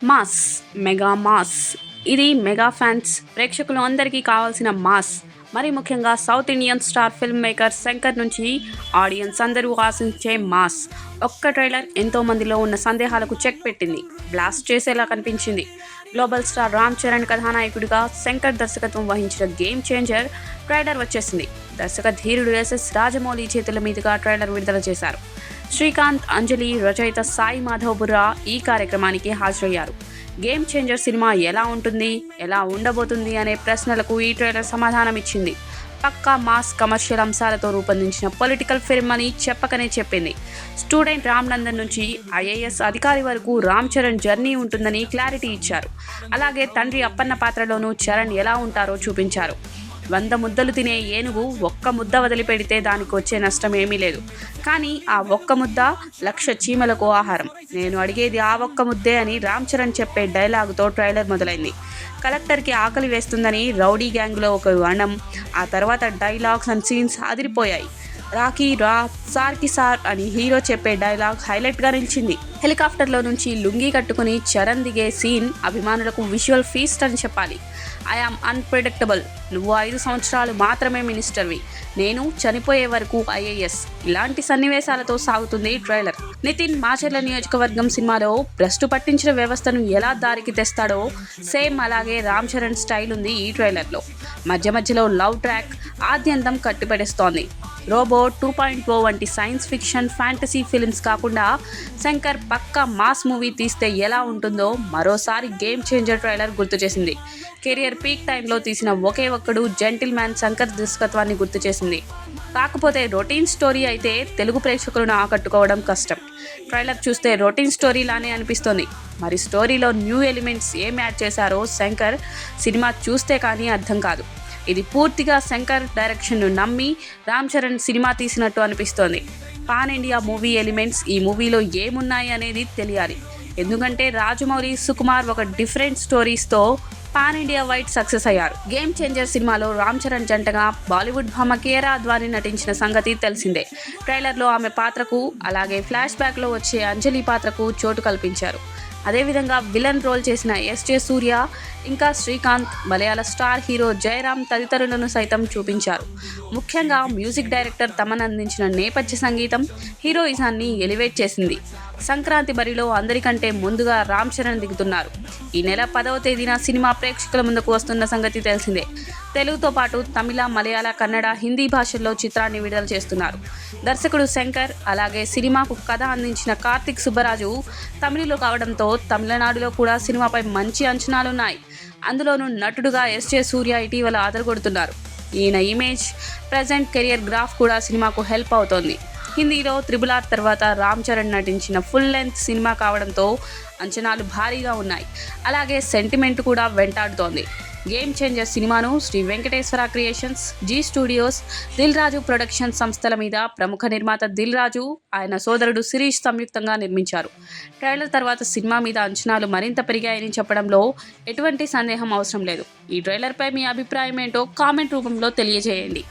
Mass, mega mass. ఇది mega fans ప్రేక్షకులు అందరికీ కావాల్సిన మాస్. మరి ముఖ్యంగా south Indian star film maker Shankar నుంచి ఆడియన్స్ అందరూ ఆశించే మాస్. ఒక్క ట్రైలర్ ఎంతో మందిలో ఉన్న సందేహాలకు చెక్ పెట్టింది, బ్లాస్ట్ చేసేలా కనిపించింది. గ్లోబల్ స్టార్ రామ్ చరణ్ కథానాయకుడిగా శంకర్ దర్శకత్వం వహించిన గేమ్ చేంజర్ ట్రైలర్ వచ్చేసింది. దర్శక ధీరుడు ఎస్ఎస్ రాజమౌళి చేతుల మీదుగా ట్రైలర్ విడుదల చేశారు. శ్రీకాంత్, అంజలి, రచయిత సాయి మాధవ్ బుర్రా ఈ కార్యక్రమానికి హాజరయ్యారు. గేమ్ చేంజర్ సినిమా ఎలా ఉంటుంది, ఎలా ఉండబోతుంది అనే ప్రశ్నలకు ఈ ట్రైలర్ సమాధానం ఇచ్చింది. పక్కా మాస్ కమర్షియల్ అంశాలతో రూపొందించిన పొలిటికల్ ఫిల్మ్ అని చెప్పకనే చెప్పింది. స్టూడెంట్ రామ్ నందన్ నుంచి ఐఏఎస్ అధికారి వరకు రామ్ చరణ్ జర్నీ ఉంటుందని క్లారిటీ ఇచ్చారు. అలాగే తండ్రి అప్పన్న పాత్రలోనూ చరణ్ ఎలా ఉంటారో చూపించారు. 100 ముద్దలు తినే ఏనుగు ఒక్క ముద్ద వదిలిపెడితే దానికి వచ్చే నష్టం ఏమీ లేదు. కానీ ఆ ఒక్క ముద్ద 1,00,000 చీమలకు ఆహారం. నేను అడిగేది ఆ ఒక్క ముద్దే అని రామ్ చరణ్ చెప్పే డైలాగుతో ట్రైలర్ మొదలైంది. కలెక్టర్కి ఆకలి వేస్తుందని రౌడీ గ్యాంగ్లో ఒక అణం. ఆ తర్వాత డైలాగ్స్ అండ్ సీన్స్ అదిరిపోయాయి. రాకీ రా సార్కి సార్ అని హీరో చెప్పే డైలాగ్ హైలైట్గా నిలిచింది. హెలికాప్టర్లో నుంచి లుంగీ కట్టుకుని చరణ్ దిగే సీన్ అభిమానులకు విజువల్ ఫీస్ట్ అని చెప్పాలి. ఐఆమ్ అన్ప్రెడిక్టబుల్, నువ్వు 5 సంవత్సరాలు మాత్రమే మినిస్టర్వి, నేను చనిపోయే వరకు ఐఏఎస్, ఇలాంటి సన్నివేశాలతో సాగుతుంది ట్రైలర్. నితిన్ మాచర్ల నియోజకవర్గం సినిమాలో భ్రష్టు పట్టించిన వ్యవస్థను ఎలా దారికి తెస్తాడో సేమ్ అలాగే రామ్ చరణ్ స్టైల్ ఉంది ఈ ట్రైలర్లో. మధ్య మధ్యలో లవ్ ట్రాక్ ఆద్యంతం కట్టిపడేస్తోంది. రోబో 2.0 వంటి సైన్స్ ఫిక్షన్, ఫ్యాంటసీ ఫిల్మ్స్ కాకుండా శంకర్ పక్కా మాస్ మూవీ తీస్తే ఎలా ఉంటుందో మరోసారి గేమ్ చేంజర్ ట్రైలర్ గుర్తు చేసింది. కెరియర్ పీక్ టైంలో తీసిన ఒకే ఒక్కడు జెంటిల్ మ్యాన్ శంకర్ దర్శకత్వాన్ని గుర్తు చేసింది. కాకపోతే రొటీన్ స్టోరీ అయితే తెలుగు ప్రేక్షకులను ఆకట్టుకోవడం కష్టం. ట్రైలర్ చూస్తే రొటీన్ స్టోరీలానే అనిపిస్తోంది. మరి స్టోరీలో న్యూ ఎలిమెంట్స్ ఏం యాడ్ చేశారో శంకర్ సినిమా చూస్తే కానీ అర్థం కాదు. ఇది పూర్తిగా శంకర్ డైరెక్షన్ను నమ్మి రామ్ చరణ్ సినిమా తీసినట్టు అనిపిస్తోంది. పాన్ ఇండియా మూవీ ఎలిమెంట్స్ ఈ మూవీలో ఏమున్నాయి అనేది తెలియాలి. ఎందుకంటే రాజమౌళి, సుకుమార్ ఒక డిఫరెంట్ స్టోరీస్తో పాన్ ఇండియా వైడ్ సక్సెస్ అయ్యారు. గేమ్ చేంజర్ సినిమాలో రామ్ చరణ్ జంటగా బాలీవుడ్ భామ కియారా అద్వానీ నటించిన సంగతి తెలిసిందే. ట్రైలర్లో ఆమె పాత్రకు, అలాగే ఫ్లాష్ బ్యాక్లో వచ్చే అంజలి పాత్రకు చోటు కల్పించారు. అదేవిధంగా విలన్ రోల్ చేసిన ఎస్జే సూర్య, ఇంకా శ్రీకాంత్, మలయాళ స్టార్ హీరో జయరామ్ తదితరులను సైతం చూపించారు. ముఖ్యంగా మ్యూజిక్ డైరెక్టర్ తమన్ అందించిన నేపథ్య సంగీతం హీరోయిజాన్ని ఎలివేట్ చేసింది. సంక్రాంతి బరిలో అందరికంటే ముందుగా రామ్ చరణ్ దిగుతున్నారు. ఈ నెల 10వ తేదీన సినిమా ప్రేక్షకుల ముందుకు వస్తున్న సంగతి తెలిసిందే. తెలుగుతో పాటు తమిళ, మలయాళ, కన్నడ, హిందీ భాషల్లో చిత్రాన్ని విడుదల చేస్తున్నారు. దర్శకుడు శంకర్, అలాగే సినిమాకు కథ అందించిన కార్తిక్ సుబ్బరాజు తమిళలో కావడంతో తమిళనాడులో కూడా సినిమాపై మంచి అంచనాలున్నాయి. అందులోనూ నటుడుగా ఎస్జే సూర్య ఇటీవల అదరగొడుతున్నారు. ఈయన ఇమేజ్, ప్రజెంట్ కెరియర్ గ్రాఫ్ కూడా సినిమాకు హెల్ప్ అవుతోంది. హిందీలో RRR తర్వాత రామ్ చరణ్ నటించిన ఫుల్ లెంత్ సినిమా కావడంతో అంచనాలు భారీగా ఉన్నాయి. అలాగే సెంటిమెంట్ కూడా వెంటాడుతోంది. గేమ్ చేంజర్ సినిమాను Sri Venkateswara creations, Zee studios, Dil Raju production సంస్థల మీద ప్రముఖ నిర్మాత దిల్ రాజు, ఆయన సోదరుడు శిరీష్ సంయుక్తంగా నిర్మించారు. ట్రైలర్ తర్వాత సినిమా మీద అంచనాలు మరింత పెరిగాయని చెప్పడంలో ఎటువంటి సందేహం అవసరం లేదు. ఈ ట్రైలర్పై మీ అభిప్రాయం ఏంటో కామెంట్ రూపంలో తెలియజేయండి.